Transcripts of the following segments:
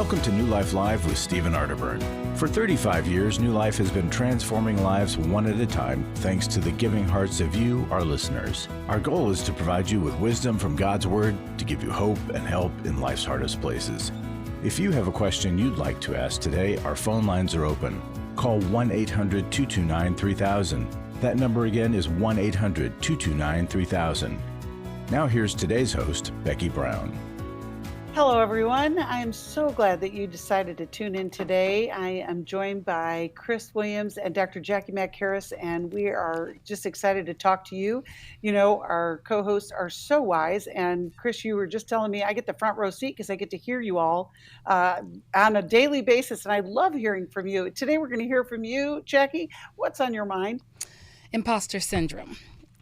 Welcome to New Life Live with Stephen Arterburn. For 35 years, New Life has been transforming lives one at a time thanks to the giving hearts of you, our listeners. Our goal is to provide you with wisdom from God's Word to give you hope and help in life's hardest places. If you have a question you'd like to ask today, our phone lines are open. Call 1-800-229-3000. That number again is 1-800-229-3000. Now here's today's host, Becky Brown. Hello, everyone. I am so glad that you decided to tune in today. I am joined by Chris Williams and Dr. Jacqui Mack-Harris, and we are just excited to talk to you. You know, our co-hosts are so wise, and Chris, you were just telling me I get the front row seat because I get to hear you all on a daily basis, and I love hearing from you. Today, we're going to hear from you, Jacqui. What's on your mind? Imposter syndrome,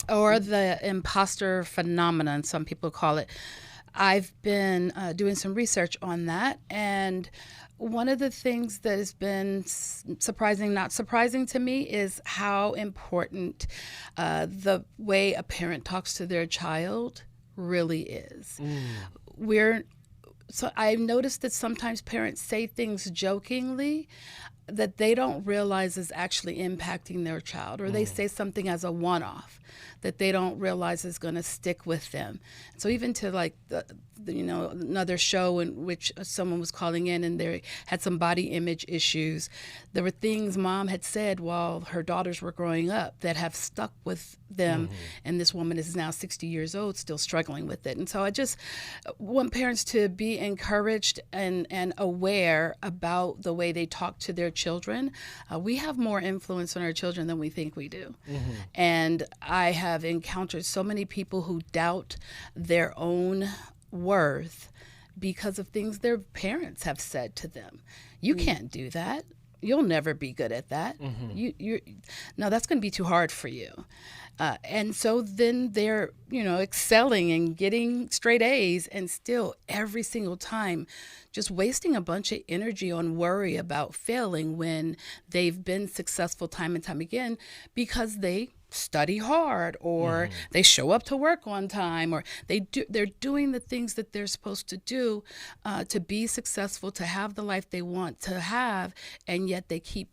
or the imposter phenomenon, some people call it. I've been doing some research on that, and one of the things that has been surprising, not surprising to me, is how important the way a parent talks to their child really is. So I've noticed that sometimes parents say things jokingly that they don't realize is actually impacting their child, or they say something as a one-off that they don't realize is going to stick with them. So even to like another show in which someone was calling in and they had some body image issues, there were things mom had said while her daughters were growing up that have stuck with them, and this woman is now 60 years old still struggling with it. And so I just want parents to be encouraged and aware about the way they talk to their children. We have more influence on our children than we think we do. And I have encountered so many people who doubt their own worth because of things their parents have said to them. You can't do that. You'll never be good at that. No, that's going to be too hard for you. And so then they're, excelling and getting straight A's, and still every single time just wasting a bunch of energy on worry about failing when they've been successful time and time again because they study hard, or they show up to work on time, or they're doing the things that they're supposed to do to be successful, to have the life they want to have, and yet they keep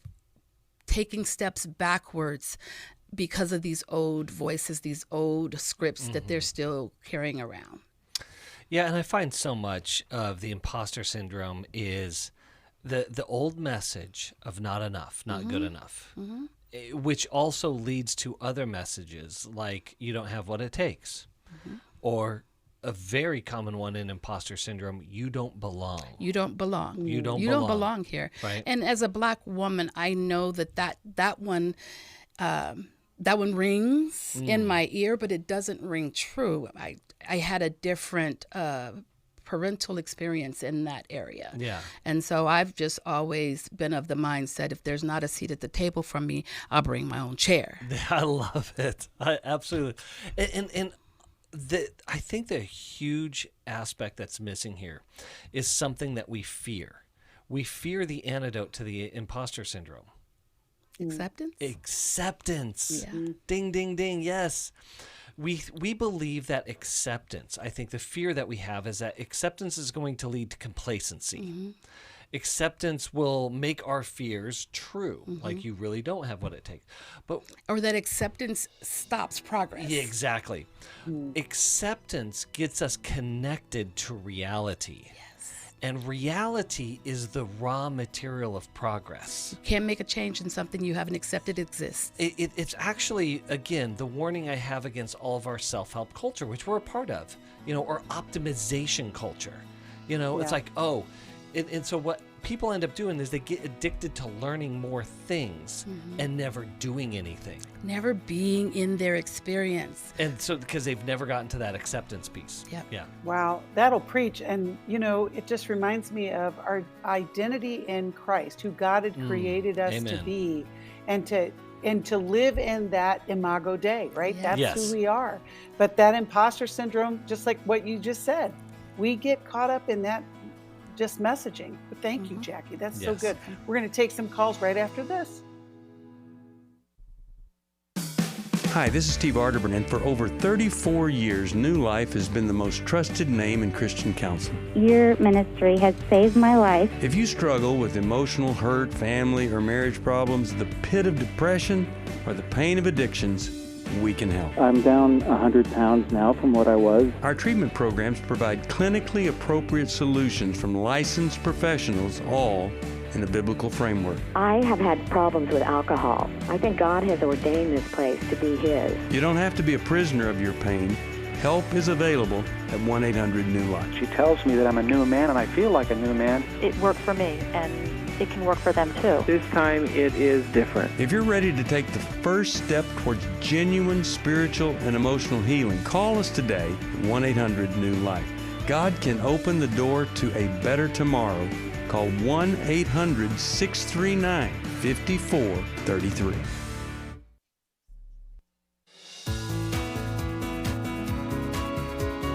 taking steps backwards because of these old voices, these old scripts that they're still carrying around. Yeah, and I find so much of the imposter syndrome is the old message of not enough, not good enough. Which also leads to other messages like you don't have what it takes, or a very common one in imposter syndrome, you don't belong. You don't belong. You don't belong here. Right. And as a Black woman, I know that one rings in my ear, but it doesn't ring true. I had a different parental experience in that area. Yeah. And so I've just always been of the mindset, if there's not a seat at the table for me, I'll bring my own chair. I love it. Absolutely. And I think the huge aspect that's missing here is something that we fear. We fear the antidote to the imposter syndrome. Acceptance. Yeah. Ding, ding, ding. Yes. We believe that acceptance, I think the fear that we have is that acceptance is going to lead to complacency. Acceptance will make our fears true, like you really don't have what it takes. Or that acceptance stops progress. Yeah, exactly. Acceptance gets us connected to reality. And reality is the raw material of progress. You can't make a change in something you haven't accepted exists. It's actually, again, the warning I have against all of our self-help culture, which we're a part of, or optimization culture. It's like, and so what people end up doing is they get addicted to learning more things and never doing anything. Never being in their experience. And so because they've never gotten to that acceptance piece. Yep. Yeah. Wow, that'll preach. And, it just reminds me of our identity in Christ, who God had created us to be, and to live in that imago Dei, right? Yes. That's who we are. But that imposter syndrome, just like what you just said, we get caught up in that just messaging. But thank you, Jacqui. That's so good. We're going to take some calls right after this. Hi, this is Steve Arterburn, and for over 34 years, New Life has been the most trusted name in Christian counseling. Your ministry has saved my life. If you struggle with emotional hurt, family, or marriage problems, the pit of depression, or the pain of addictions, we can help. I'm down 100 pounds now from what I was. Our treatment programs provide clinically appropriate solutions from licensed professionals, all in a biblical framework. I have had problems with alcohol. I think God has ordained this place to be His. You don't have to be a prisoner of your pain. Help is available at 1-800-NEW-LIFE. She tells me that I'm a new man, and I feel like a new man. It worked for me, and it can work for them too. This time it is different. If you're ready to take the first step towards genuine spiritual and emotional healing, call us today at 1-800-NEW-LIFE. God can open the door to a better tomorrow. Call 1-800-639-5433.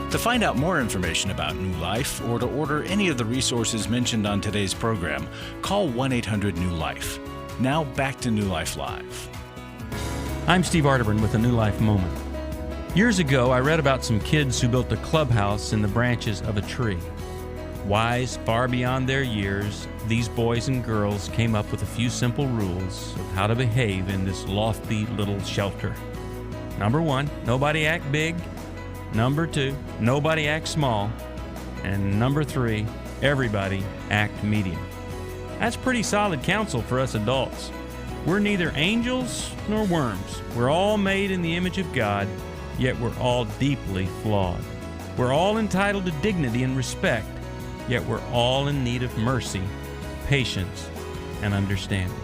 To find out more information about New Life or to order any of the resources mentioned on today's program, call 1-800-NEW-LIFE. Now back to New Life Live. I'm Steve Arterburn with a New Life Moment. Years ago, I read about some kids who built a clubhouse in the branches of a tree. Wise, far beyond their years, these boys and girls came up with a few simple rules of how to behave in this lofty little shelter. Number 1, nobody act big. Number 2, nobody act small. And number 3, everybody act medium. That's pretty solid counsel for us adults. We're neither angels nor worms. We're all made in the image of God, yet we're all deeply flawed. We're all entitled to dignity and respect, yet we're all in need of mercy, patience, and understanding.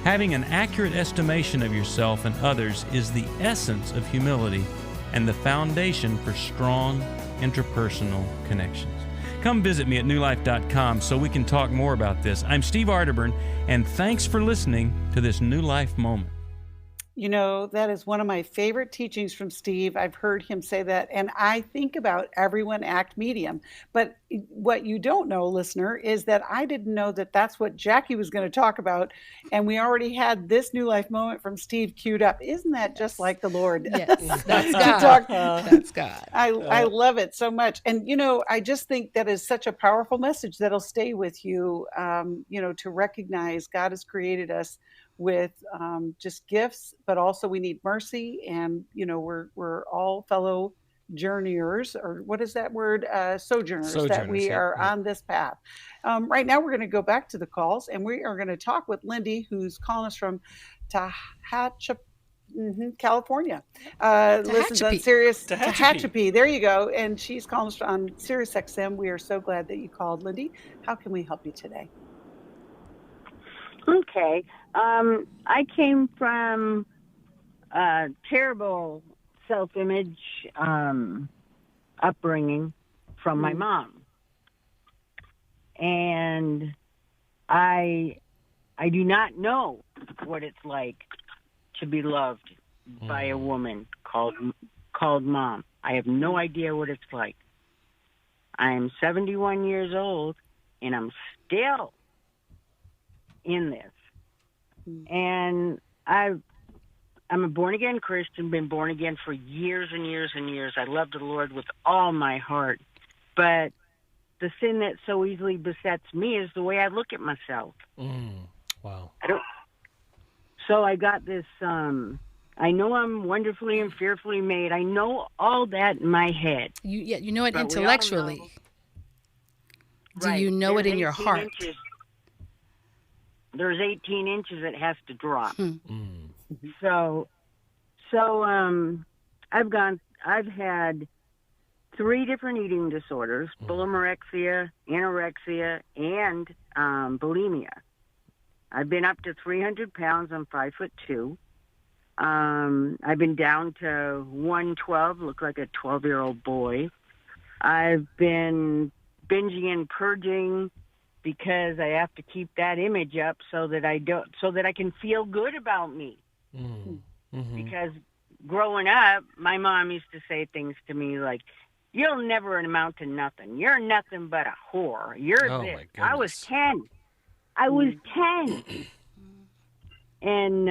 Having an accurate estimation of yourself and others is the essence of humility and the foundation for strong interpersonal connections. Come visit me at newlife.com so we can talk more about this. I'm Steve Arterburn, and thanks for listening to this New Life Moment. You know, that is one of my favorite teachings from Steve. I've heard him say that, and I think about everyone act medium. But what you don't know, listener, is that I didn't know that that's what Jacqui was going to talk about, and we already had this New Life Moment from Steve queued up. Isn't that just like the Lord? Yes, that's God. That's God. I love it so much. And, you know, I just think that is such a powerful message that'll stay with you, to recognize God has created us with just gifts, but also we need mercy, and we're all fellow journeyers, or what is that word? Sojourners, that we are on this path. Right now, we're going to go back to the calls, and we are going to talk with Lindy, who's calling us from California. Listens on Sirius Tehachapi. There you go, and she's calling us on Sirius XM. We are so glad that you called, Lindy. How can we help you today? Okay. I came from a terrible self-image upbringing from my mom. And I do not know what it's like to be loved by a woman called mom. I have no idea what it's like. I am 71 years old, and I'm still in this. And I'm a born-again Christian, been born again for years and years and years. I love the Lord with all my heart. But the sin that so easily besets me is the way I look at myself. Wow. So I got this, I know I'm wonderfully and fearfully made. I know all that in my head. You know it intellectually. Do you know it in your heart? There's 18 inches it has to drop. So I've had 3 different eating disorders: bulimorexia, anorexia, and bulimia. I've been up to 300 pounds. I'm 5'2". I've been down to 112, look like a 12-year-old boy. I've been binging and purging because I have to keep that image up so that I can feel good about me. Because growing up, my mom used to say things to me like, "You'll never amount to nothing. You're nothing but a whore. You're this." I was 10. And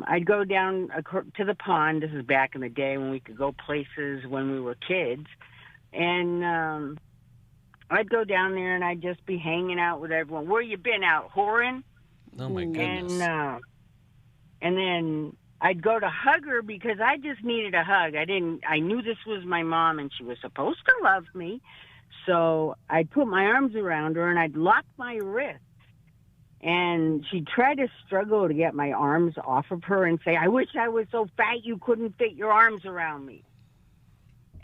I'd go down to the pond. This is back in the day when we could go places when we were kids. And I'd go down there and I'd just be hanging out with everyone. Where you been out, whoring? Oh, my goodness. And then I'd go to hug her because I just needed a hug. I knew this was my mom and she was supposed to love me. So I'd put my arms around her and I'd lock my wrist. And she'd try to struggle to get my arms off of her and say, I wish I was so fat you couldn't fit your arms around me.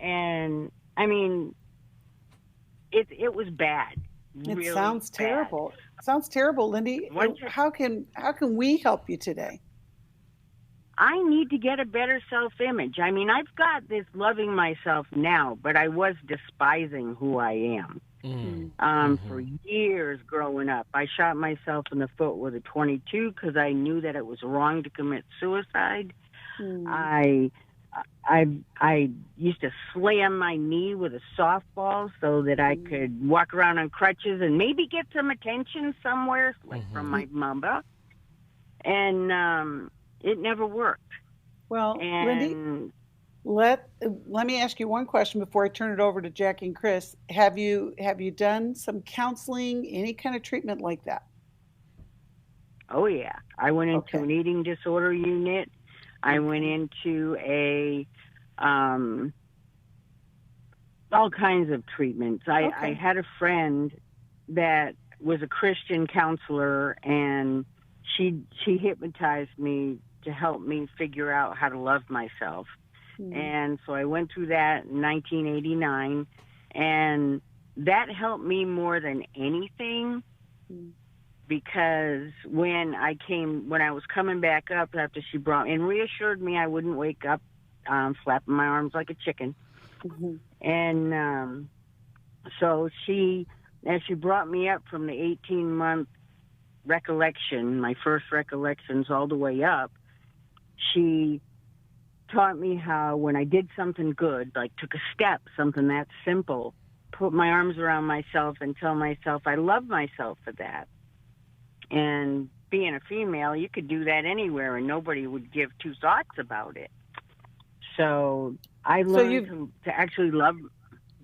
And, I mean, it was bad. It really sounds bad. terrible. It sounds terrible, Lindy. How can we help you today? I need to get a better self-image. I mean, I've got this loving myself now, but I was despising who I am. For years growing up. I shot myself in the foot with a .22 because I knew that it was wrong to commit suicide. I used to slam my knee with a softball so that I could walk around on crutches and maybe get some attention somewhere, like from my mama. And it never worked. Well, Lindy, let me ask you one question before I turn it over to Jacqui and Chris. Have you done some counseling, any kind of treatment like that? Oh yeah, I went into an eating disorder unit. I went into all kinds of treatments. I had a friend that was a Christian counselor, and she hypnotized me to help me figure out how to love myself. And so I went through that in 1989, and that helped me more than anything, because when I was coming back up after she brought and reassured me I wouldn't wake up flapping my arms like a chicken. And so as she brought me up from the 18-month recollection, my first recollections all the way up, she taught me how when I did something good, like took a step, something that simple, put my arms around myself and tell myself I love myself for that. And being a female, you could do that anywhere and nobody would give two thoughts about it. So I learned to actually love.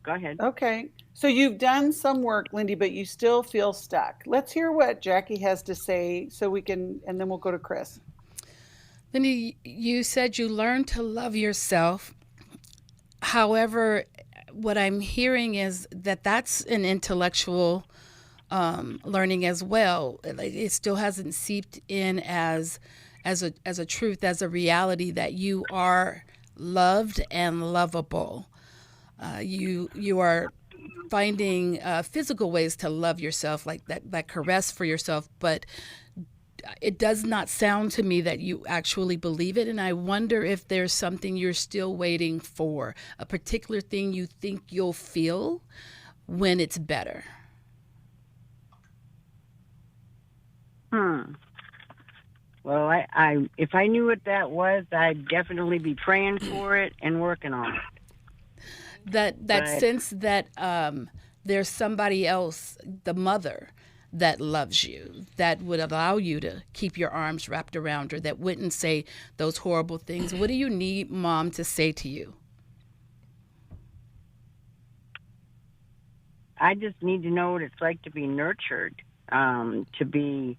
Go ahead. Okay. So you've done some work, Lindy, but you still feel stuck. Let's hear what Jacqui has to say so we can, and then we'll go to Chris. Lindy, you said you learned to love yourself. However, what I'm hearing is that that's an intellectual learning as well. It still hasn't seeped in as a truth, as a reality that you are loved and lovable. You are finding physical ways to love yourself, like that caress for yourself, but it does not sound to me that you actually believe it. And I wonder if there's something you're still waiting for, a particular thing you think you'll feel when it's better. Well, I if I knew what that was, I'd definitely be praying for it and working on it. That sense that there's somebody else, the mother, that loves you, that would allow you to keep your arms wrapped around her, that wouldn't say those horrible things. What do you need Mom to say to you? I just need to know what it's like to be nurtured, to be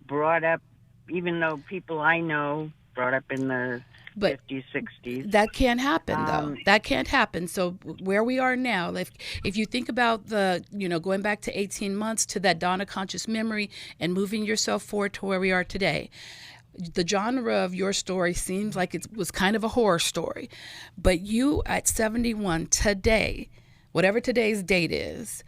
brought up, even though people I know brought up in the 50s, 60s. That can't happen, though. That can't happen. So where we are now, if you think about going back to 18 months to that dawn of conscious memory and moving yourself forward to where we are today, the genre of your story seems like it was kind of a horror story. But you at 71 today, whatever today's date is,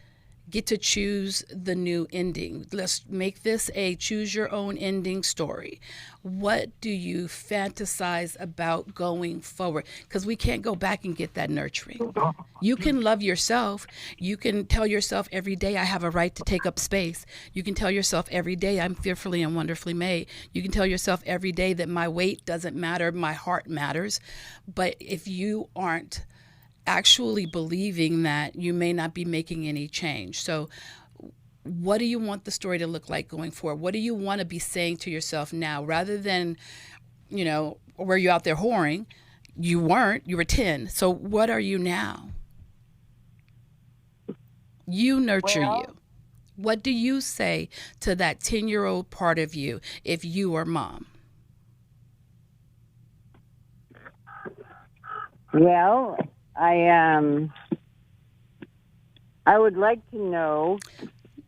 get to choose the new ending. Let's make this a choose your own ending story. What do you fantasize about going forward? Because we can't go back and get that nurturing. You can love yourself. You can tell yourself every day, I have a right to take up space. You can tell yourself every day, I'm fearfully and wonderfully made. You can tell yourself every day that my weight doesn't matter, my heart matters. But if you aren't actually believing that, you may not be making any change. So What do you want the story to look like going forward? What do you want to be saying to yourself now, rather than, were you out there whoring? You weren't. You were 10. So what are you now? You nurture you. What do you say to that 10-year-old part of you if you were mom? Well, I would like to know.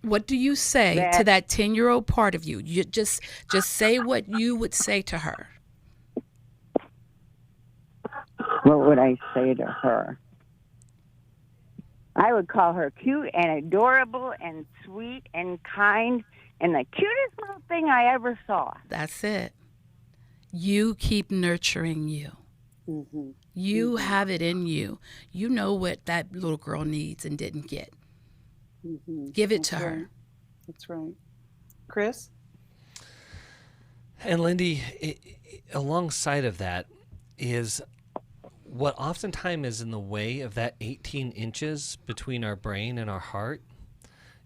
What do you say to that 10-year-old part of you? You just say what you would say to her. What would I say to her? I would call her cute and adorable and sweet and kind and the cutest little thing I ever saw. That's it. You keep nurturing you. Mm-hmm. You have it in you. You know what that little girl needs and didn't get. Mm-hmm. Give it to her. That's right. Chris? And Lindy, alongside of that is what oftentimes is in the way of that 18 inches between our brain and our heart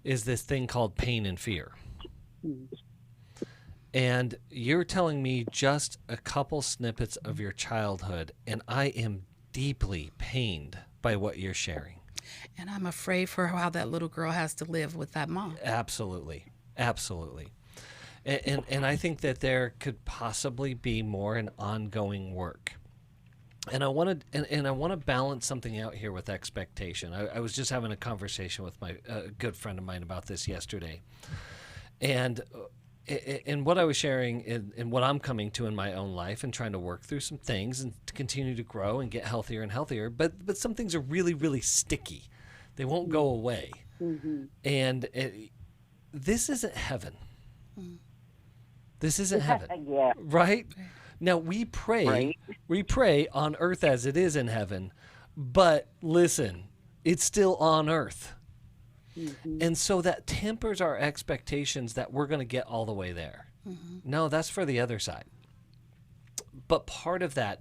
is this thing called pain and fear. Mm-hmm. And you're telling me just a couple snippets of your childhood, and I am deeply pained by what you're sharing. And I'm afraid for how that little girl has to live with that mom. Absolutely. Absolutely. And I think that there could possibly be more an ongoing work. And I want to balance something out here with expectation. I was just having a conversation with my good friend of mine about this yesterday. And what I was sharing and what I'm coming to in my own life and trying to work through some things and to continue to grow and get healthier and healthier. But some things are really, really sticky. They won't go away. Mm-hmm. And this isn't heaven. This isn't heaven. Yeah. Right? Now, we pray on earth as it is in heaven. But listen, it's still on earth. Mm-hmm. And so that tempers our expectations that we're going to get all the way there. Mm-hmm. No, that's for the other side. But part of that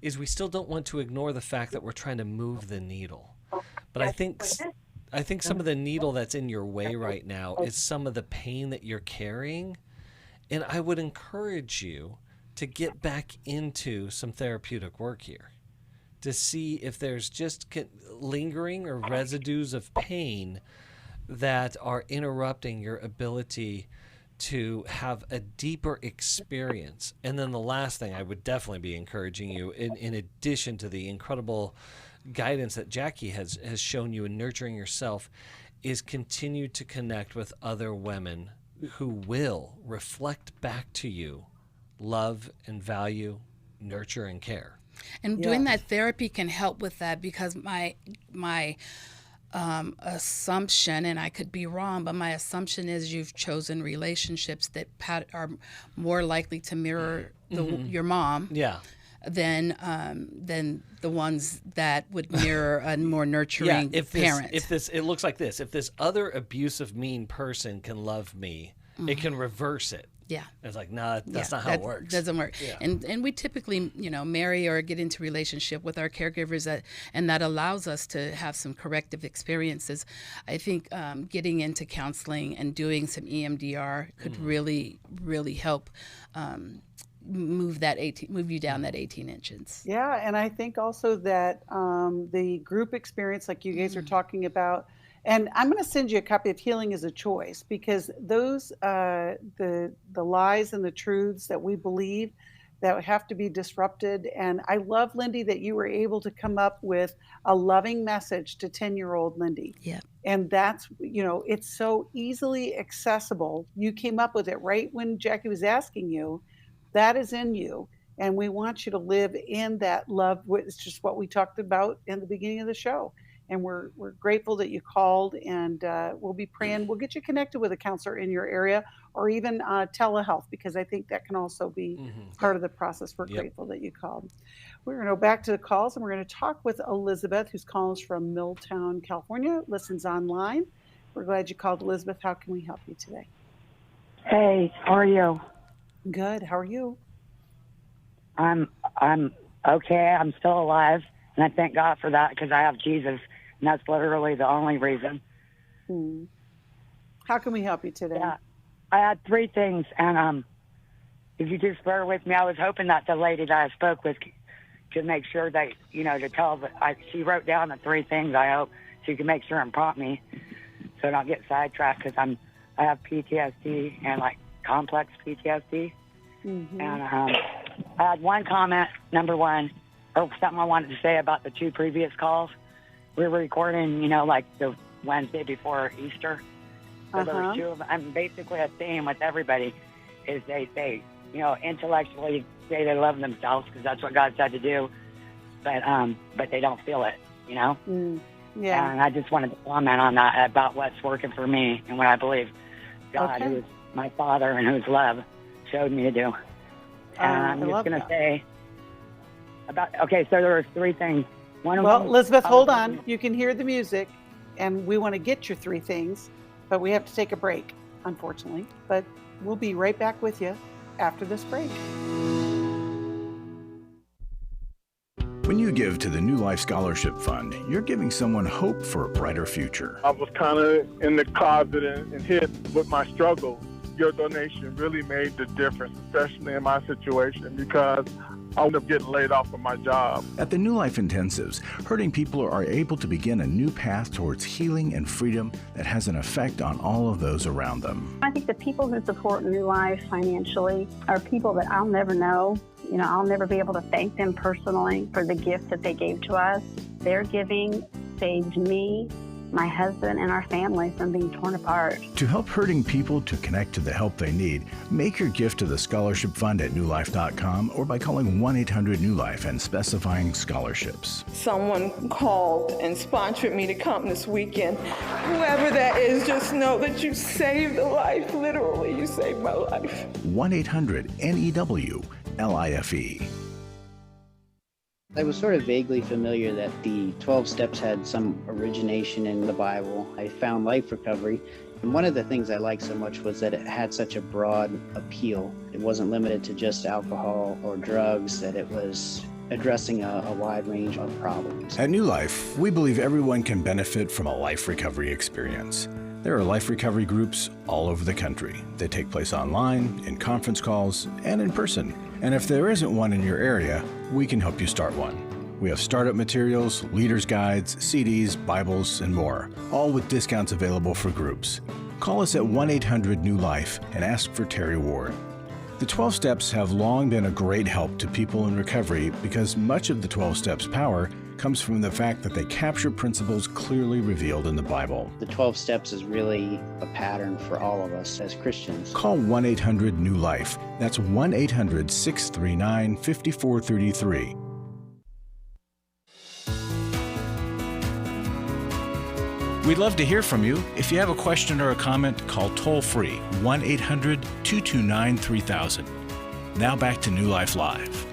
is we still don't want to ignore the fact that we're trying to move the needle. But I think some of the needle that's in your way right now is some of the pain that you're carrying. And I would encourage you to get back into some therapeutic work here to see if there's just lingering or residues of pain that are interrupting your ability to have a deeper experience. And then the last thing I would definitely be encouraging you, in addition to the incredible guidance that Jacqui has shown you in nurturing yourself, is continue to connect with other women who will reflect back to you love and value, nurture and care. And doing that therapy can help with that, because my assumption, and I could be wrong, but my assumption is you've chosen relationships that are more likely to mirror your mom. Yeah. Than the ones that would mirror a more nurturing parent. It looks like this. If this other abusive, mean person can love me, it can reverse it. Yeah. It's like, nah, that's not how it works. Doesn't work. Yeah. And we typically, marry or get into relationship with our caregivers, and that allows us to have some corrective experiences. I think getting into counseling and doing some EMDR could really, really help move you down that 18 inches. Yeah, and I think also that the group experience, like you guys are talking about, and I'm going to send you a copy of Healing is a Choice, because those the lies and the truths that we believe that have to be disrupted. And I love, Lindy, that you were able to come up with a loving message to 10-year-old Lindy. Yeah. And that's, it's so easily accessible. You came up with it right when Jacqui was asking you. That is in you. And we want you to live in that love. It's just what we talked about in the beginning of the show. And we're grateful that you called, and we'll be praying. We'll get you connected with a counselor in your area, or even telehealth, because I think that can also be part of the process. We're grateful that you called. We're going to go back to the calls, and we're going to talk with Elizabeth, who's calling us from Milltown, California, listens online. We're glad you called, Elizabeth. How can we help you today? Hey, how are you? Good. How are you? I'm okay. I'm still alive, and I thank God for that, because I have Jesus, and that's literally the only reason. How can we help you today? Yeah, I had three things, and if you just bear with me, I was hoping that the lady that I spoke with could make sure that, to tell, but she wrote down the three things. I hope she can make sure and prompt me so I don't get sidetracked, because I have PTSD and, complex PTSD. Mm-hmm. And I had one comment, number one, or something I wanted to say about the two previous calls. We were recording, the Wednesday before Easter. So there was two of them. And basically a theme with everybody is they intellectually say they love themselves because that's what God said to do, but they don't feel it, Yeah. And I just wanted to comment on that, about what's working for me and what I believe God, who is my Father and whose love, showed me to do. And I'm just going to say so there were three things. One of them, Elizabeth, hold on. You can hear the music, and we want to get your three things, but we have to take a break, unfortunately. But we'll be right back with you after this break. When you give to the New Life Scholarship Fund, you're giving someone hope for a brighter future. I was kind of in the closet and hid with my struggle. Your donation really made the difference, especially in my situation, because I would up getting laid off from my job. At the New Life Intensives, hurting people are able to begin a new path towards healing and freedom that has an effect on all of those around them. I think the people who support New Life financially are people that I'll never know. I'll never be able to thank them personally for the gift that they gave to us. Their giving saved me, my husband, and our family from being torn apart. To help hurting people to connect to the help they need, make your gift to the Scholarship Fund at newlife.com or by calling 1-800-NEW-LIFE and specifying scholarships. Someone called and sponsored me to come this weekend. Whoever that is, just know that you saved a life. Literally, you saved my life. 1-800-NEW-LIFE. I was sort of vaguely familiar that the 12 steps had some origination in the Bible. I found Life Recovery, and one of the things I liked so much was that it had such a broad appeal. It wasn't limited to just alcohol or drugs, that it was addressing a wide range of problems. At New Life, we believe everyone can benefit from a life recovery experience. There are life recovery groups all over the country. They take place online, in conference calls, and in person. And if there isn't one in your area, we can help you start one. We have startup materials, leaders' guides, CDs, Bibles, and more, all with discounts available for groups. Call us at 1-800-NEW-LIFE and ask for Terry Ward. The 12 Steps have long been a great help to people in recovery because much of the 12 Steps' power comes from the fact that they capture principles clearly revealed in the Bible. The 12 Steps is really a pattern for all of us as Christians. Call 1-800-NEW-LIFE. That's 1-800-639-5433. We'd love to hear from you. If you have a question or a comment, call toll-free 1-800-229-3000. Now back to New Life Live.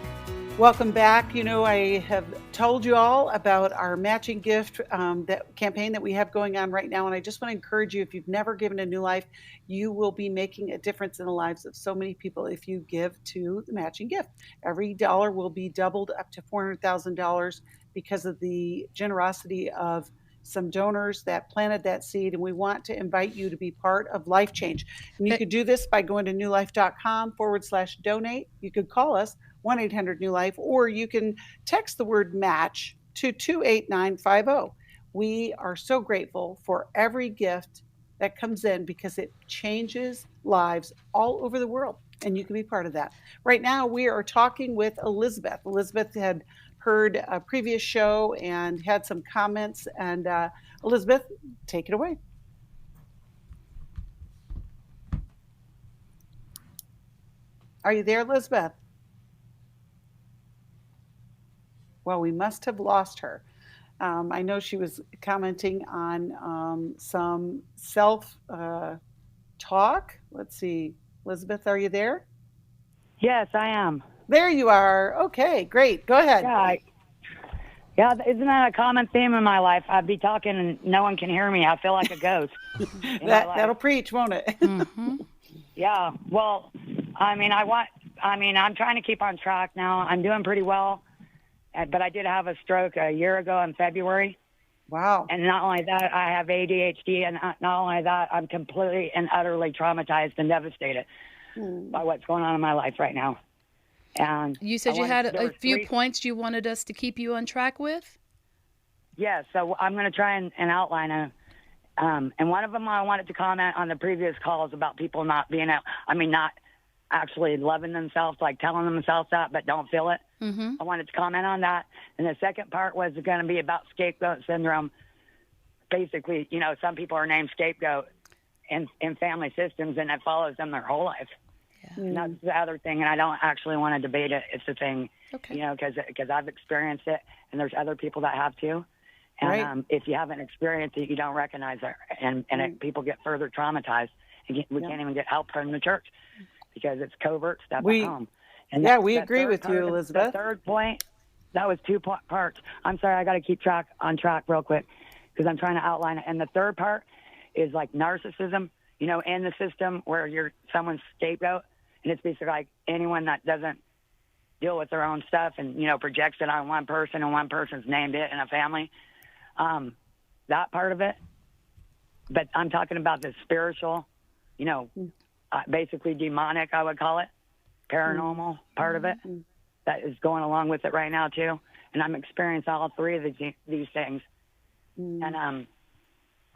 Welcome back. I have told you all about our matching gift that campaign that we have going on right now. And I just want to encourage you, if you've never given to New Life, you will be making a difference in the lives of so many people if you give to the matching gift. Every dollar will be doubled up to $400,000 because of the generosity of some donors that planted that seed, and we want to invite you to be part of Life Change. And you could do this by going to newlife.com/donate. You could call us 1-800-NEW-LIFE, or you can text the word match to 28950. We are so grateful for every gift that comes in because it changes lives all over the world, and you can be part of that. Right now, we are talking with Elizabeth. Elizabeth had heard a previous show and had some comments, and Elizabeth, take it away. Are you there, Elizabeth? Well, we must have lost her. I know she was commenting on some self-talk. Let's see. Elizabeth, are you there? Yes, I am. There you are. Okay, great. Go ahead. Yeah, isn't that a common theme in my life? I'd be talking and no one can hear me. I feel like a ghost. That'll preach, won't it? Mm-hmm. Yeah. Well, I'm trying to keep on track now. I'm doing pretty well. But I did have a stroke a year ago in February, Wow. And not only that, I have ADHD, and not only that, I'm completely and utterly traumatized and devastated by what's going on in my life right now. And you said you had a few points you wanted us to keep you on track with? Yeah, so I'm going to try and outline them. And one of them, I wanted to comment on the previous calls about people not actually loving themselves, like telling themselves that, but don't feel it. I wanted to comment on that. And the second part was going to be about scapegoat syndrome. Basically, some people are named scapegoat in family systems, and it follows them their whole life. Yeah. And that's the other thing, and I don't actually want to debate it. It's a thing, because I've experienced it, and there's other people that have too. And if you haven't experienced it, you don't recognize it, and people get further traumatized. And we can't even get help from the church because it's covert stuff at home. And we agree with you, Elizabeth. The third point, that was two parts. I'm sorry, I got to keep on track real quick because I'm trying to outline it. And the third part is like narcissism, in the system where you're someone's scapegoat, and it's basically like anyone that doesn't deal with their own stuff and projects it on one person, and one person's named it in a family. That part of it. But I'm talking about the spiritual, basically demonic, I would call it, paranormal part of it that is going along with it right now too. And I'm experiencing all three of these things. And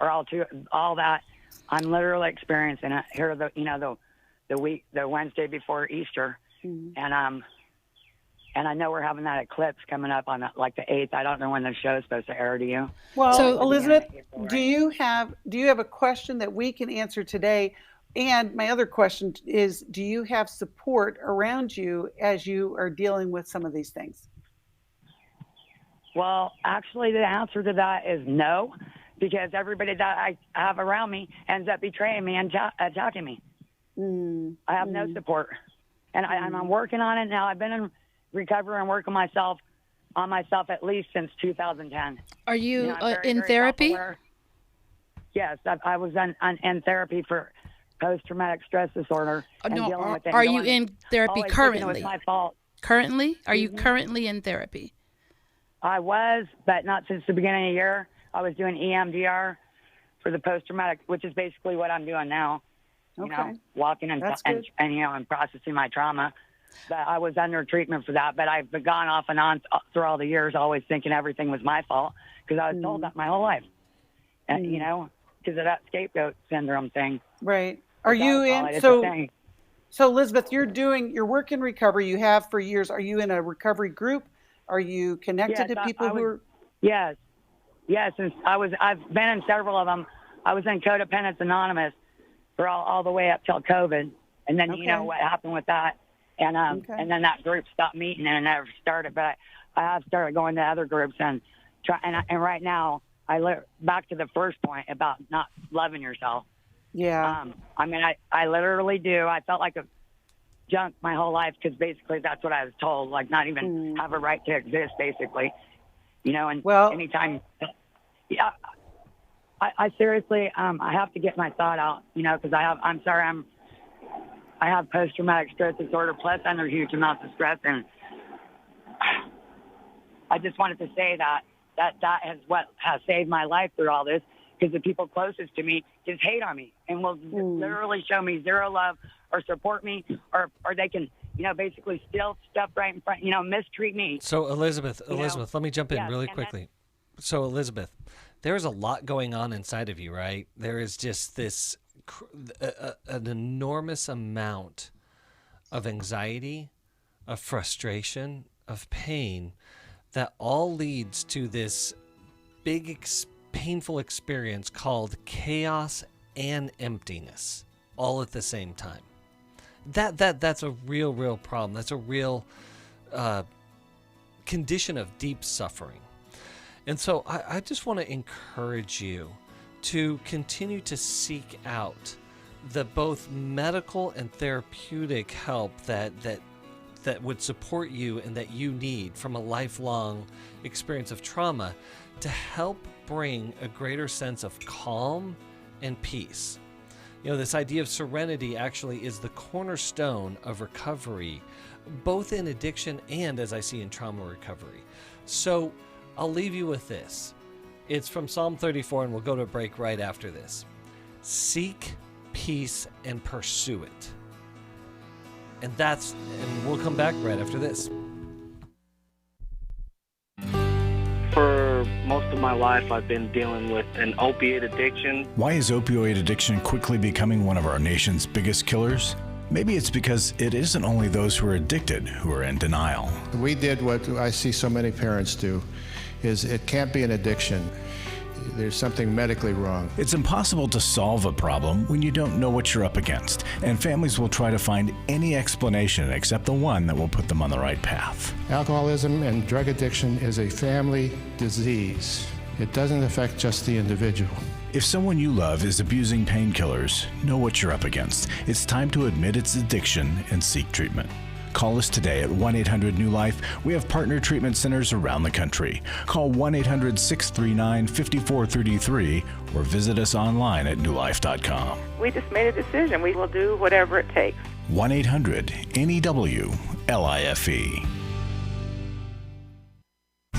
all that. I'm literally experiencing it here. The Wednesday before Easter, and I know we're having that eclipse coming up on the 8th. I don't know when the show is supposed to air. Do you? Well, so Elizabeth, do you have a question that we can answer today? And my other question is, do you have support around you as you are dealing with some of these things? Well, actually, the answer to that is no, because everybody that I have around me ends up betraying me and attacking me. I have no support, and I'm working on it now. I've been in recovery and working on myself at least since 2010. Are you in therapy? Yes, I was in therapy for post-traumatic stress disorder. No, are you in therapy currently? It was my fault. Currently? Are you currently in therapy? I was, but not since the beginning of the year. I was doing EMDR for the post-traumatic, which is basically what I'm doing now. Walking and processing my trauma. But I was under treatment for that, but I've gone off and on through all the years, always thinking everything was my fault because I was told that my whole life. And, because of that scapegoat syndrome thing. Right. Are you in? So Elizabeth, you're working recovery. You have for years. Are you in a recovery group? Are you connected to people who are? Yes. And I've been in several of them. I was in Codependence Anonymous for all the way up till COVID. And then, what happened with that. And and then that group stopped meeting and it never started. But I have started going to other groups and right now back to the first point about not loving yourself. Yeah. I literally do. I felt like a junk my whole life because basically that's what I was told. Like not even have a right to exist, basically. And anytime. Yeah. I seriously I have to get my thought out. Because I have post-traumatic stress disorder plus under huge amounts of stress, and I just wanted to say that is what has saved my life through all this, because the people closest to me just hate on me and will literally show me zero love or support me, or they can, basically steal stuff right in front, mistreat me. So Elizabeth, let me jump in really quickly. So Elizabeth, there's a lot going on inside of you, right? There is just this an enormous amount of anxiety, of frustration, of pain that all leads to this big, painful experience called chaos and emptiness all at the same time. That's a real problem. That's a real condition of deep suffering. And so I just want to encourage you to continue to seek out the both medical and therapeutic help that would support you and that you need from a lifelong experience of trauma to help bring a greater sense of calm and peace. This idea of serenity actually is the cornerstone of recovery, both in addiction and, as I see, in trauma recovery. So I'll leave you with this. It's from Psalm 34, and we'll go to a break right after this. Seek peace and pursue it. And we'll come back right after this. For most of my life, I've been dealing with an opiate addiction. Why is opioid addiction quickly becoming one of our nation's biggest killers? Maybe it's because it isn't only those who are addicted who are in denial. We did what I see so many parents do, is it can't be an addiction. There's something medically wrong. It's impossible to solve a problem when you don't know what you're up against, and families will try to find any explanation except the one that will put them on the right path. Alcoholism and drug addiction is a family disease. It doesn't affect just the individual. If someone you love is abusing painkillers, know what you're up against. It's time to admit its addiction and seek treatment. Call us today at 1-800-NEW-LIFE. We have partner treatment centers around the country. Call 1-800-639-5433 or visit us online at newlife.com. We just made a decision. We will do whatever it takes. 1-800-NEW-LIFE.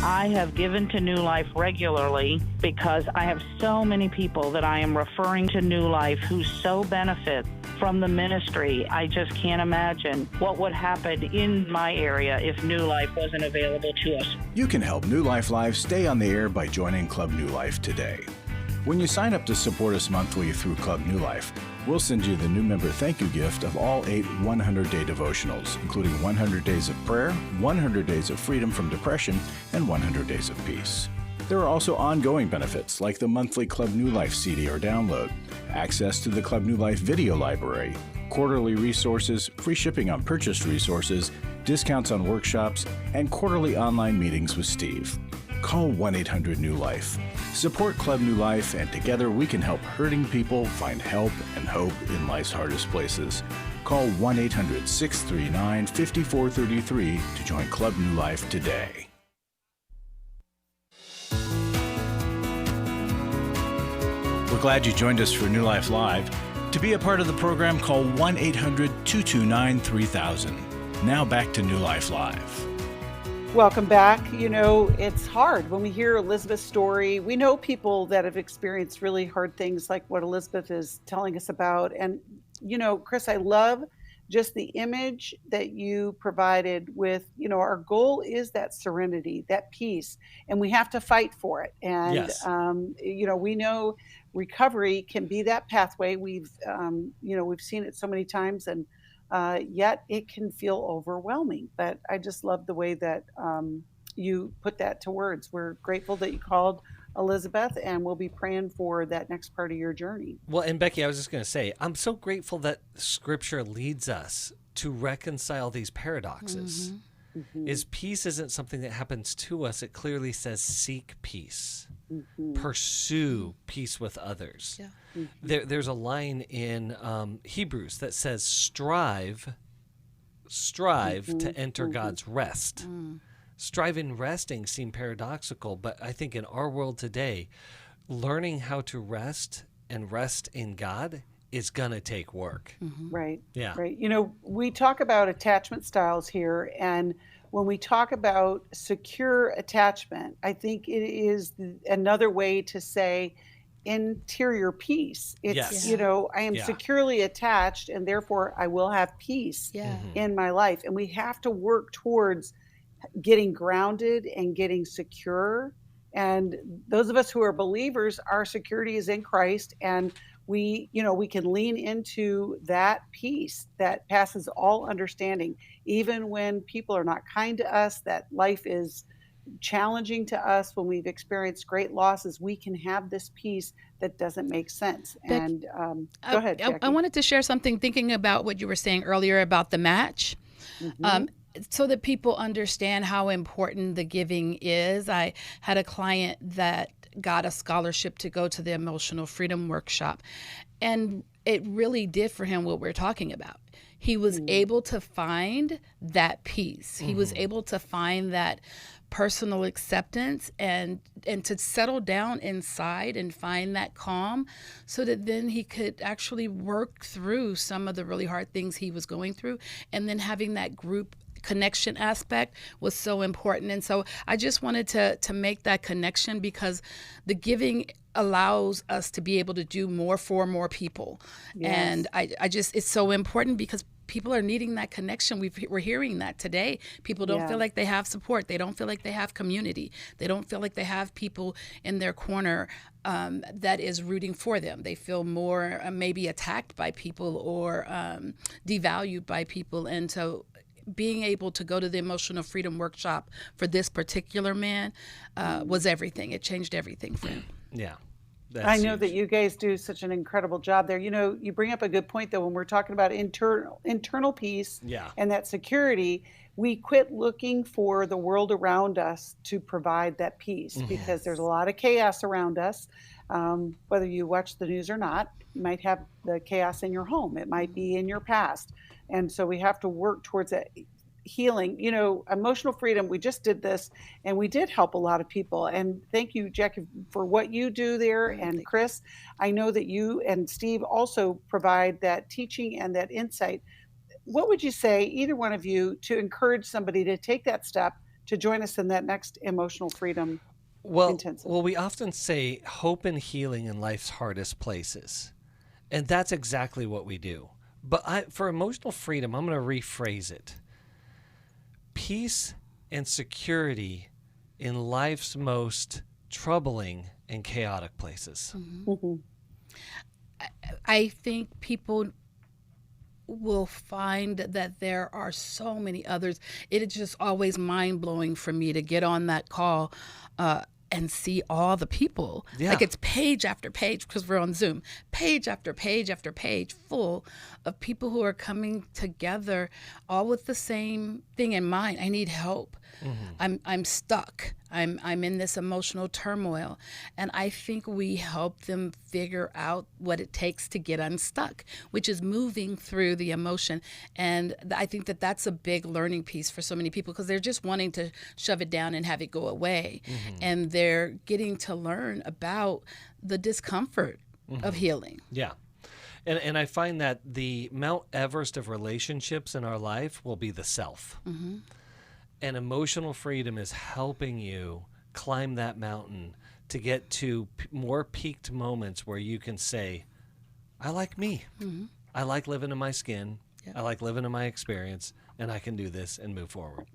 I have given to New Life regularly because I have so many people that I am referring to New Life who so benefit from the ministry. I just can't imagine what would happen in my area if New Life wasn't available to us. You can help New Life Live stay on the air by joining Club New Life today. When you sign up to support us monthly through Club New Life, we'll send you the new member thank you gift of all 8 100-day devotionals, including 100 Days of Prayer, 100 Days of Freedom from Depression, and 100 Days of Peace. There are also ongoing benefits like the monthly Club New Life CD or download, access to the Club New Life video library, quarterly resources, free shipping on purchased resources, discounts on workshops, and quarterly online meetings with Steve. Call 1-800-NEW-LIFE. Support Club New Life, and together we can help hurting people find help and hope in life's hardest places. Call 1-800-639-5433 to join Club New Life today. We're glad you joined us for New Life Live. To be a part of the program, call 1-800-229-3000. Now back to New Life Live. Welcome back. You know, it's hard when we hear Elizabeth's story. We know people that have experienced really hard things like what Elizabeth is telling us about. And, you know, Chris, I love just the image that you provided with, you know, our goal is that serenity, that peace, and we have to fight for it. And, Yes. You know, we know recovery can be that pathway. We've seen it so many times, and yet it can feel overwhelming. But I just love the way that you put that to words. We're grateful that you called Elizabeth, and we'll be praying for that next part of your journey. Well, and Becky, I was just going to say, I'm so grateful that Scripture leads us to reconcile these paradoxes. Is peace isn't something that happens to us. It clearly says seek peace. Pursue peace with others. Yeah. There's a line in Hebrews that says strive to enter God's rest. Striving and resting seem paradoxical, but I think in our world today, learning how to rest and rest in God is going to take work. Right. Yeah. Right. You know, we talk about attachment styles here, and when we talk about secure attachment, I think it is another way to say interior peace. It's, Yes. you know, I am Yeah. securely attached, and therefore I will have peace in my life. And we have to work towards getting grounded and getting secure. And those of us who are believers, our security is in Christ, and we can lean into that peace that passes all understanding, even when people are not kind to us, that life is challenging to us, when we've experienced great losses. We can have this peace that doesn't make sense. And go ahead, Jacqui. I wanted to share something thinking about what you were saying earlier about the match. So that people understand how important the giving is. I had a client that got a scholarship to go to the Emotional Freedom Workshop, and it really did for him what we're talking about. He was able to find that peace. He was able to find that personal acceptance and to settle down inside and find that calm, so that then he could actually work through some of the really hard things he was going through, and then having that group connection aspect was so important. And so I just wanted to make that connection, because the giving allows us to be able to do more for more people. Yes. And I just, it's so important because people are needing that connection. We're hearing that today. People don't feel like they have support. They don't feel like they have community. They don't feel like they have people in their corner that is rooting for them. They feel more maybe attacked by people or devalued by people. And so being able to go to the Emotional Freedom Workshop for this particular man was everything. It changed everything for him. Yeah. I know that you guys do such an incredible job there. You know, you bring up a good point, though, when we're talking about internal peace and that security. We quit looking for the world around us to provide that peace, because there's a lot of chaos around us. Whether you watch the news or not, you might have the chaos in your home. It might be in your past. And so we have to work towards that healing. You know, emotional freedom, we just did this and we did help a lot of people. And thank you, Jacqui, for what you do there. And Chris, I know that you and Steve also provide that teaching and that insight. What would you say, either one of you, to encourage somebody to take that step to join us in that next emotional freedom intensive? Well, we often say hope and healing in life's hardest places. And that's exactly what we do. But for emotional freedom, I'm going to rephrase it. Peace and security in life's most troubling and chaotic places. I think people will find that there are so many others. It is just always mind-blowing for me to get on that call and see all the people. Like it's page after page, because we're on Zoom, page after page after page full of people who are coming together all with the same thing in mind. I need help. I'm stuck. I'm in this emotional turmoil. And I think we help them figure out what it takes to get unstuck, which is moving through the emotion. And I think that that's a big learning piece for so many people, because they're just wanting to shove it down and have it go away. And they're getting to learn about the discomfort of healing. Yeah. And I find that the Mount Everest of relationships in our life will be the self. And emotional freedom is helping you climb that mountain to get to more peaked moments where you can say, I like me. I like living in my skin. I like living in my experience, and I can do this and move forward.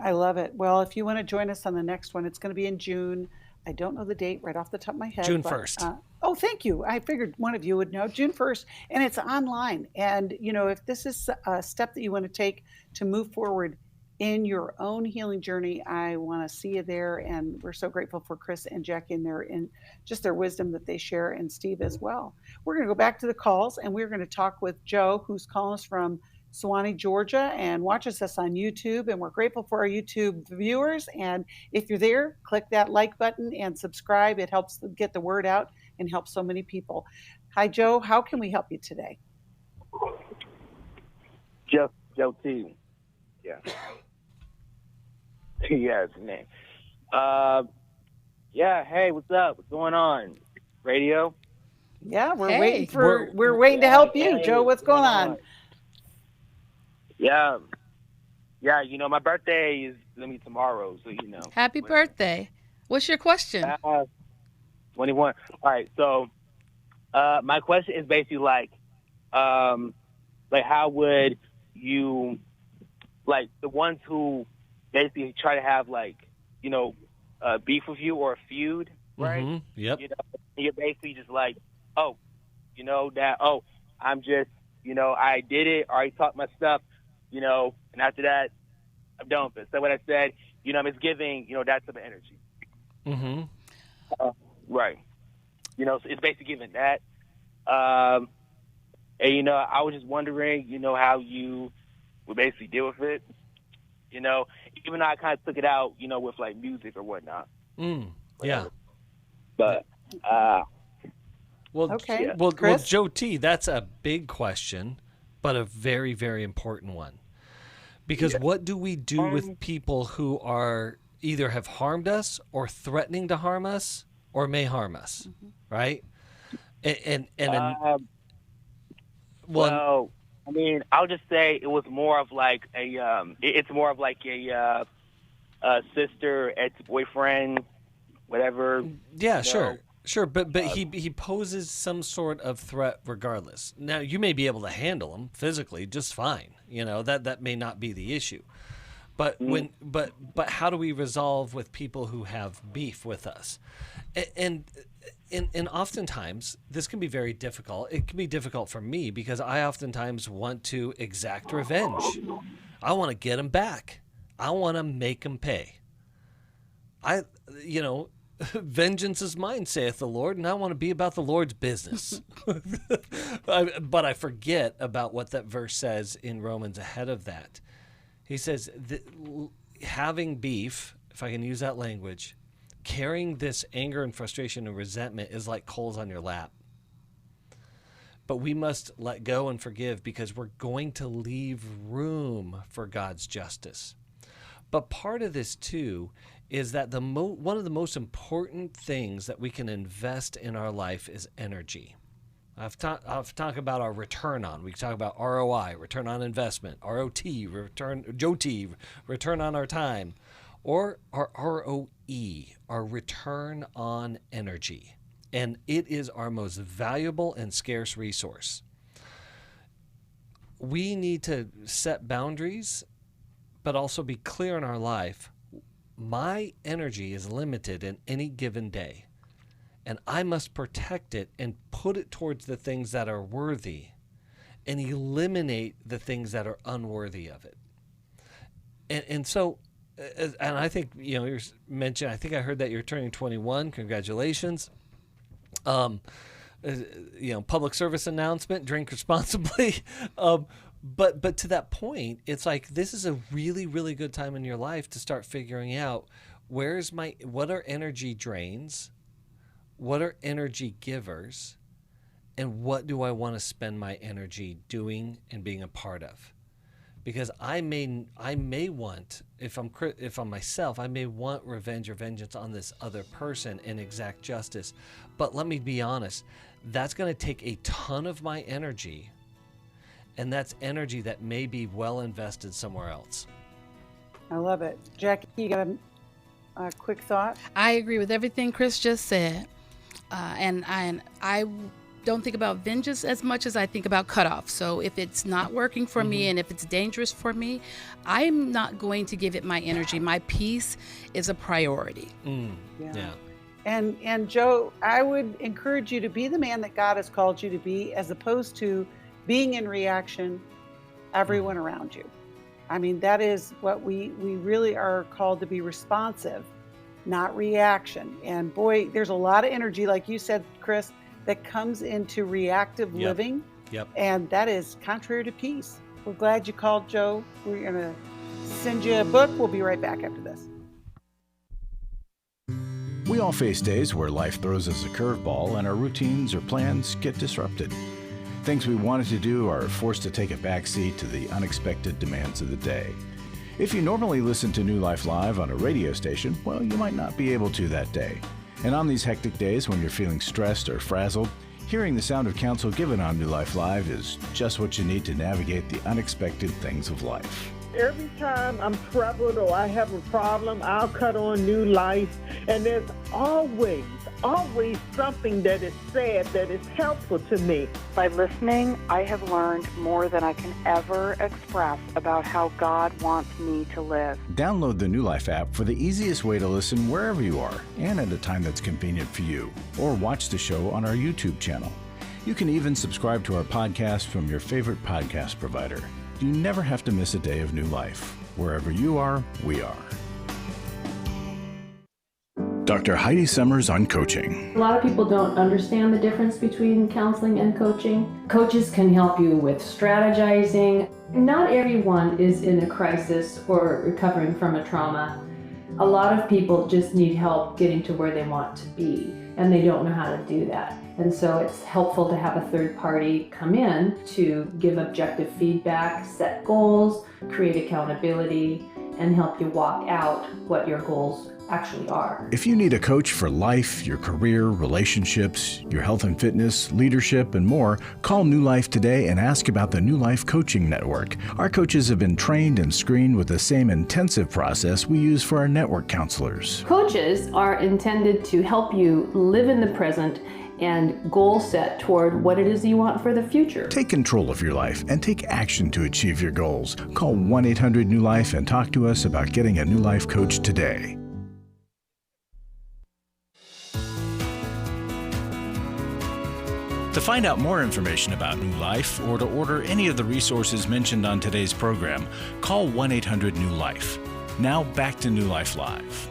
I love it. Well, if you want to join us on the next one, it's going to be in June. I don't know the date right off the top of my head. June 1st. Oh, thank you. I figured one of you would know. June 1st. And it's online. And, you know, if this is a step that you want to take to move forward in your own healing journey, I want to see you there. And we're so grateful for Chris and Jacqui and just their wisdom that they share, and Steve as well. We're going to go back to the calls, and we're going to talk with Joe, who's calling us from Suwanee, Georgia, and watches us on YouTube. And we're grateful for our YouTube viewers. And if you're there, click that like button and subscribe. It helps get the word out and helps so many people. Hi, Joe. How can we help you today? Joe T. Yeah. Yeah, it's his name. Yeah, hey, what's up? What's going on? Radio? Yeah, we're waiting to help you, Joe. What's going on? Yeah, you know, my birthday is gonna be tomorrow, so you know. Happy birthday. What's your question? 21. All right, so my question is basically like how would you, like, the ones who basically try to have, like, you know, beef with you or a feud, right? Yep. You know, you're basically just like, oh, you know, that, oh, I'm just, you know, I did it, or I talked my stuff, you know, and after that, I'm done with it. So what I said, you know, I'm just giving, you know, that type of energy. Right. You know, so it's basically giving that. And, you know, I was just wondering, you know, how you would basically deal with it. You know, even though I kind of took it out, you know, with like music or whatnot. Yeah. But, well, okay. Well, Joe T., that's a big question, but a very, very important one. Because what do we do with people who are either have harmed us or threatening to harm us or may harm us, right? I mean, I'll just say it was more of like it's more of like a sister, ex-boyfriend, whatever. Yeah, sure. Sure, but he poses some sort of threat regardless. Now, you may be able to handle him physically just fine. That may not be the issue. But but how do we resolve with people who have beef with us? And oftentimes this can be very difficult. It can be difficult for me because I oftentimes want to exact revenge. I want to get him back. I want to make him pay. Vengeance is mine, saith the Lord, and I want to be about the Lord's business. But I forget about what that verse says in Romans ahead of that. He says, having beef, if I can use that language, carrying this anger and frustration and resentment is like coals on your lap. But we must let go and forgive because we're going to leave room for God's justice. But part of this, too, is that one of the most important things that we can invest in our life is energy. I've talked about our return on. We can talk about ROI, return on investment, ROT, return on our time, or our ROE, our return on energy. And it is our most valuable and scarce resource. We need to set boundaries, but also be clear in our life. My energy is limited in any given day, and I must protect it and put it towards the things that are worthy and eliminate the things that are unworthy of it. And so, and I think, you mentioned, I think I heard that you're turning 21. Congratulations. Public service announcement, drink responsibly. But to that point, it's like this is a really, really good time in your life to start figuring out what are energy drains, what are energy givers, and what do I want to spend my energy doing and being a part of? Because I may want, if I'm myself, I may want revenge or vengeance on this other person and exact justice. But let me be honest, that's going to take a ton of my energy. And that's energy that may be well invested somewhere else. I love it. Jacqui, you got a quick thought? I agree with everything Chris just said. And I don't think about vengeance as much as I think about cutoff. So if it's not working for me and if it's dangerous for me, I'm not going to give it my energy. My peace is a priority. Yeah. And Joe, I would encourage you to be the man that God has called you to be, as opposed to being in reaction, everyone around you. I mean, that is what we really are called to be, responsive, not reaction. And boy, there's a lot of energy, like you said, Chris, that comes into reactive living. Yep. And that is contrary to peace. We're glad you called, Joe. We're going to send you a book. We'll be right back after this. We all face days where life throws us a curveball and our routines or plans get disrupted. Things we wanted to do are forced to take a backseat to the unexpected demands of the day. If you normally listen to New Life Live on a radio station, well, you might not be able to that day. And on these hectic days when you're feeling stressed or frazzled, hearing the sound of counsel given on New Life Live is just what you need to navigate the unexpected things of life. Every time I'm troubled or I have a problem, I'll cut on New Life, and there's always something that is said that is helpful to me. By listening, I have learned more than I can ever express about how God wants me to live. Download the New Life app for the easiest way to listen wherever you are and at a time that's convenient for you, or watch the show on our YouTube channel. You can even subscribe to our podcast from your favorite podcast provider. You never have to miss a day of New Life. Wherever you are, we are. Dr. Heidi Summers on coaching. A lot of people don't understand the difference between counseling and coaching. Coaches can help you with strategizing. Not everyone is in a crisis or recovering from a trauma. A lot of people just need help getting to where they want to be, and they don't know how to do that. And so it's helpful to have a third party come in to give objective feedback, set goals, create accountability, and help you walk out what your goals actually are. If you need a coach for life, your career, relationships, your health and fitness, leadership, and more, call New Life today and ask about the New Life Coaching Network. Our coaches have been trained and screened with the same intensive process we use for our network counselors. Coaches are intended to help you live in the present and goal set toward what it is you want for the future. Take control of your life and take action to achieve your goals. Call 1-800-NEW-LIFE and talk to us about getting a New Life coach today. To find out more information about New Life or to order any of the resources mentioned on today's program, call 1-800-NEW-LIFE. Now back to New Life Live.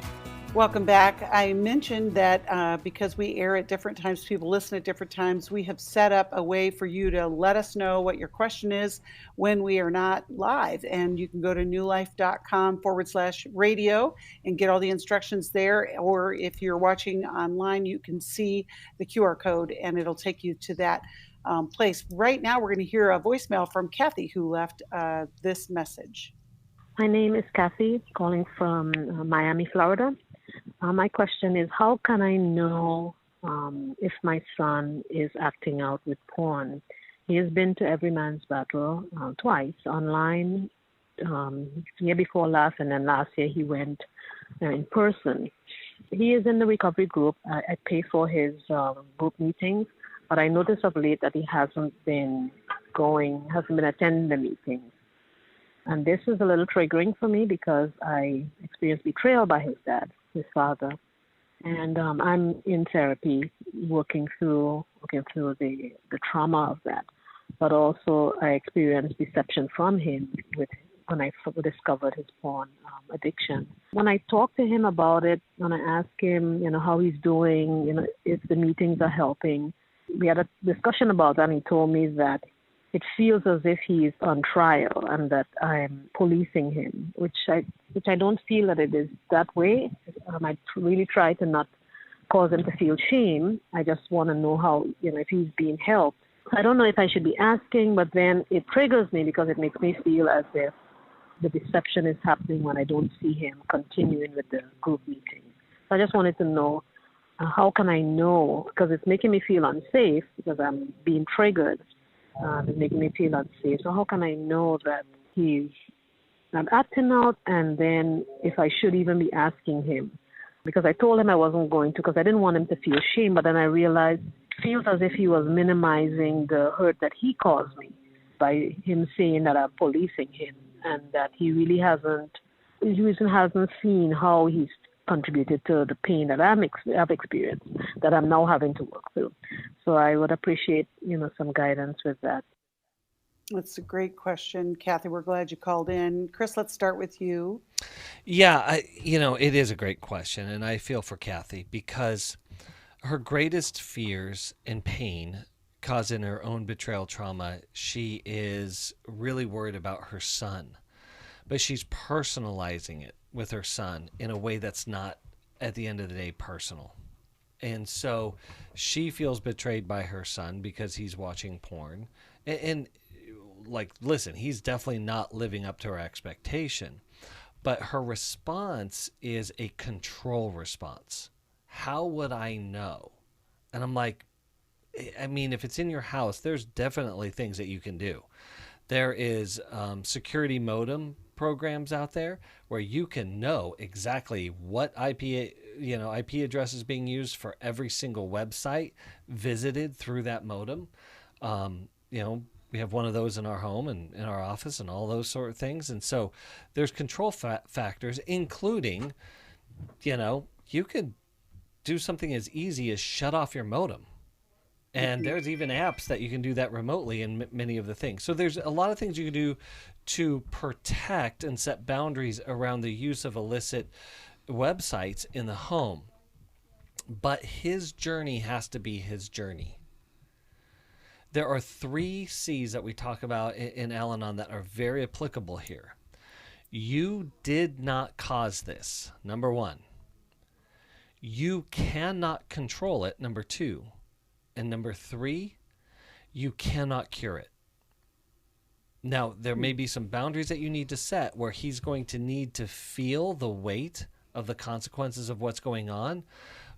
Welcome back. I mentioned that because we air at different times, people listen at different times, we have set up a way for you to let us know what your question is when we are not live. And you can go to newlife.com/radio and get all the instructions there. Or if you're watching online, you can see the QR code and it'll take you to that place. Right now, we're going to hear a voicemail from Kathy, who left this message. My name is Kathy, calling from Miami, Florida. My question is, how can I know if my son is acting out with porn? He has been to Every Man's Battle twice, online, year before last, and then last year he went in person. He is in the recovery group. I pay for his group meetings, but I noticed of late that he hasn't been attending the meetings. And this is a little triggering for me because I experienced betrayal by his dad, his father. And I'm in therapy working through the trauma of that. But also I experienced deception from him when I discovered his porn addiction. When I talk to him about it, when I ask him, how he's doing, if the meetings are helping, we had a discussion about that, and he told me that it feels as if he's on trial and that I'm policing him, which I don't feel that it is that way. I really try to not cause him to feel shame. I just want to know how, if he's being helped. I don't know if I should be asking, but then it triggers me because it makes me feel as if the deception is happening when I don't see him continuing with the group meetings. So I just wanted to know, how can I know? Because it's making me feel unsafe because I'm being triggered. It's making me feel unsafe. So how can I know that he's not acting out, and then if I should even be asking him? Because I told him I wasn't going to because I didn't want him to feel shame, but then I realized it feels as if he was minimizing the hurt that he caused me by him saying that I'm policing him and that he really hasn't seen how he's contributed to the pain that I've experienced, that I'm now having to work through. So I would appreciate, some guidance with that. That's a great question, Kathy. We're glad you called in. Chris, let's start with you. Yeah, it is a great question, and I feel for Kathy because her greatest fears and pain caused in her own betrayal trauma, she is really worried about her son, but she's personalizing it with her son in a way that's not, at the end of the day, personal. And so she feels betrayed by her son because he's watching porn. And listen, he's definitely not living up to her expectation. But her response is a control response. How would I know? And I'm like, if it's in your house, there's definitely things that you can do. There is security modem programs out there where you can know exactly what IP address is being used for every single website visited through that modem. We have one of those in our home and in our office and all those sort of things. And so there's control factors, including, you could do something as easy as shut off your modem. And there's even apps that you can do that remotely in many of the things. So there's a lot of things you can do to protect and set boundaries around the use of illicit websites in the home. But his journey has to be his journey. There are 3 C's that we talk about in Al-Anon that are very applicable here. You did not cause this, number 1. You cannot control it, number 2. And number 3, you cannot cure it. Now, there may be some boundaries that you need to set where he's going to need to feel the weight of the consequences of what's going on.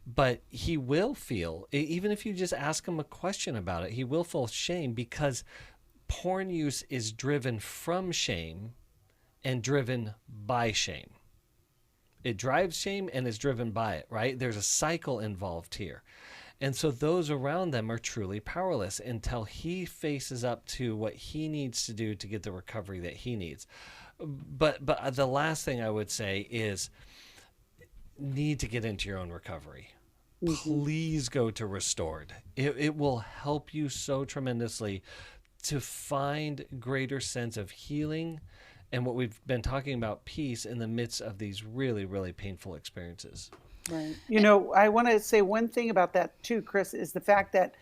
But he will feel, even if you just ask him a question about it, he will feel shame, because porn use is driven from shame and driven by shame. It drives shame and is driven by it, right? There's a cycle involved here. And so those around them are truly powerless until he faces up to what he needs to do to get the recovery that he needs. But the last thing I would say is need to get into your own recovery. Please go to Restored. It will help you so tremendously to find greater sense of healing and what we've been talking about, peace, in the midst of these really, really painful experiences. Right. You know, I want to say one thing about that too, Chris, is the fact that,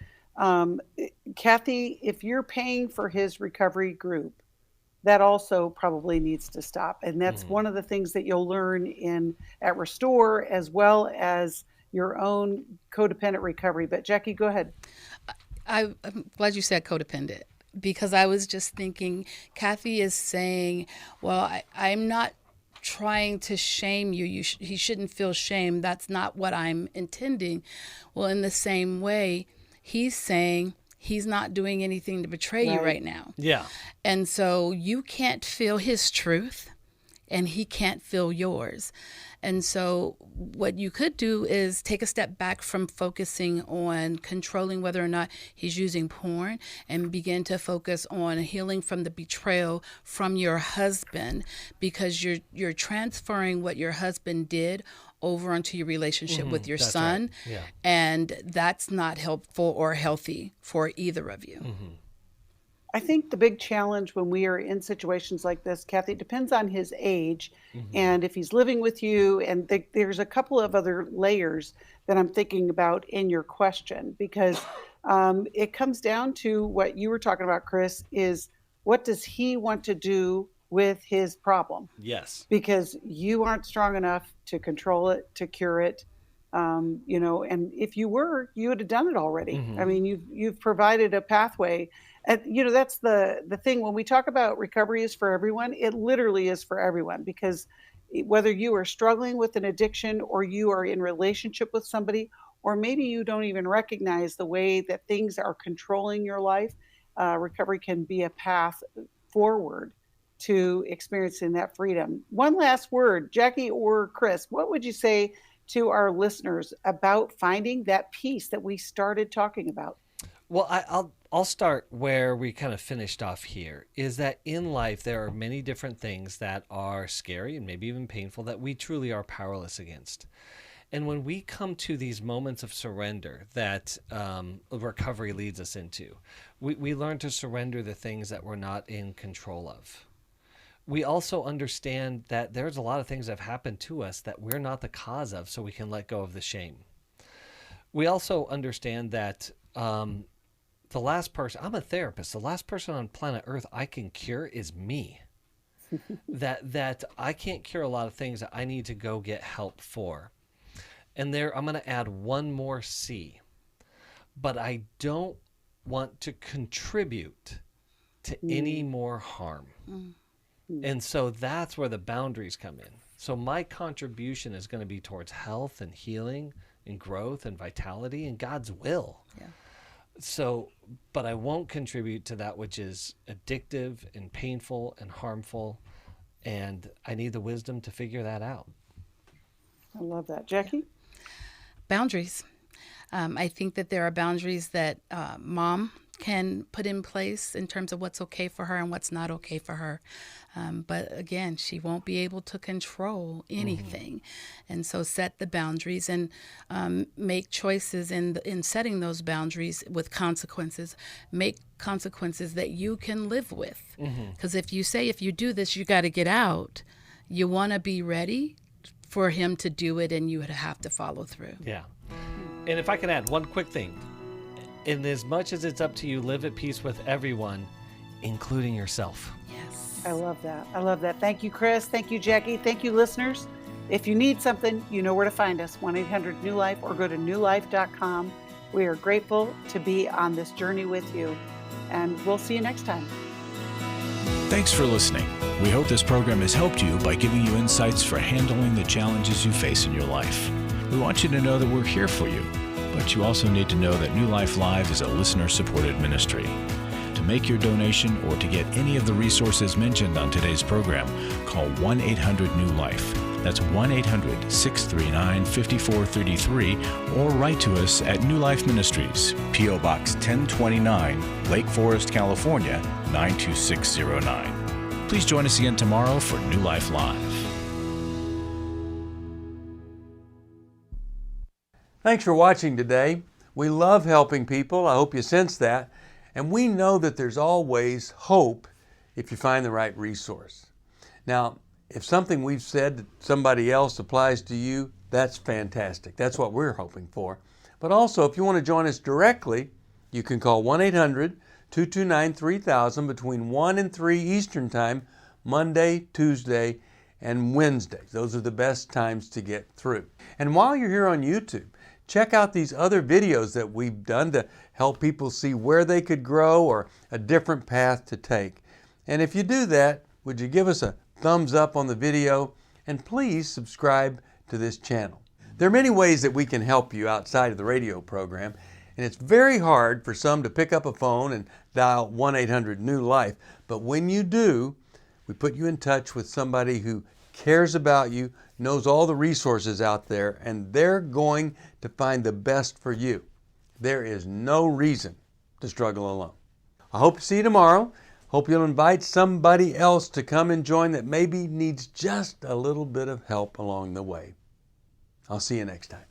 Kathy, if you're paying for his recovery group, that also probably needs to stop. And that's one of the things that you'll learn at Restore, as well as your own codependent recovery. But Jacqui, go ahead. I'm glad you said codependent, because I was just thinking, Kathy is saying, well, I'm not trying to shame you. He shouldn't feel shame. That's not what I'm intending. Well, in the same way, he's saying he's not doing anything to betray you right now. Yeah. And so you can't feel his truth, and he can't feel yours. And so what you could do is take a step back from focusing on controlling whether or not he's using porn, and begin to focus on healing from the betrayal from your husband, because you're transferring what your husband did over onto your relationship with your son. Right. Yeah. And that's not helpful or healthy for either of you. I think the big challenge when we are in situations like this, Kathy, it depends on his age and if he's living with you. And there's a couple of other layers that I'm thinking about in your question, because it comes down to what you were talking about, Chris, is what does he want to do with his problem? Yes. Because you aren't strong enough to control it, to cure it. You know, and if you were, you would have done it already. I mean, you've provided a pathway. And, you know, that's the thing. When we talk about recovery is for everyone, it literally is for everyone, because whether you are struggling with an addiction, or you are in relationship with somebody, or maybe you don't even recognize the way that things are controlling your life, recovery can be a path forward to experiencing that freedom. One last word, Jacqui or Chris, what would you say to our listeners about finding that peace that we started talking about? Well, I'll start where we kind of finished off here, is that in life there are many different things that are scary and maybe even painful that we truly are powerless against. And when we come to these moments of surrender that recovery leads us into, we learn to surrender the things that we're not in control of. We also understand that there's a lot of things that have happened to us that we're not the cause of, so we can let go of the shame. We also understand that the last person, I'm a therapist, the last person on planet Earth I can cure is me. that I can't cure a lot of things that I need to go get help for. And there, I'm going to add one more C. But I don't want to contribute to any more harm. And so that's where the boundaries come in. So my contribution is going to be towards health and healing and growth and vitality and God's will. Yeah. So, but I won't contribute to that which is addictive and painful and harmful. And I need the wisdom to figure that out. I love that. Jacqui? Boundaries. I think that there are boundaries that mom can put in place in terms of what's okay for her and what's not okay for her. But again, she won't be able to control anything. And so set the boundaries and make choices in setting those boundaries with consequences. Make consequences that you can live with. Because if you say, if you do this, you got to get out, you want to be ready for him to do it, and you would have to follow through. Yeah. And if I can add one quick thing, in as much as it's up to you, live at peace with everyone, including yourself. Yes. I love that. I love that. Thank you, Chris. Thank you, Jacqui. Thank you, listeners. If you need something, you know where to find us, 1-800-NEW-LIFE, or go to newlife.com. We are grateful to be on this journey with you, and we'll see you next time. Thanks for listening. We hope this program has helped you by giving you insights for handling the challenges you face in your life. We want you to know that we're here for you, but you also need to know that New Life Live is a listener-supported ministry. To make your donation or to get any of the resources mentioned on today's program, call 1-800-NEW-LIFE. That's 1-800-639-5433, or write to us at New Life Ministries, P.O. Box 1029, Lake Forest, California, 92609. Please join us again tomorrow for New Life Live. Thanks for watching today. We love helping people. I hope you sense that. And we know that there's always hope if you find the right resource. Now, if something we've said to somebody else applies to you, that's fantastic. That's what we're hoping for. But also, if you want to join us directly, you can call 1-800-229-3000 between 1 and 3 Eastern Time, Monday, Tuesday, and Wednesdays. Those are the best times to get through. And while you're here on YouTube, check out these other videos that we've done to help people see where they could grow or a different path to take. And if you do that, would you give us a thumbs up on the video, and please subscribe to this channel. There are many ways that we can help you outside of the radio program, and it's very hard for some to pick up a phone and dial 1-800-NEW-LIFE. But when you do, we put you in touch with somebody who cares about you, knows all the resources out there, and they're going to find the best for you. There is no reason to struggle alone. I hope to see you tomorrow. Hope you'll invite somebody else to come and join that maybe needs just a little bit of help along the way. I'll see you next time.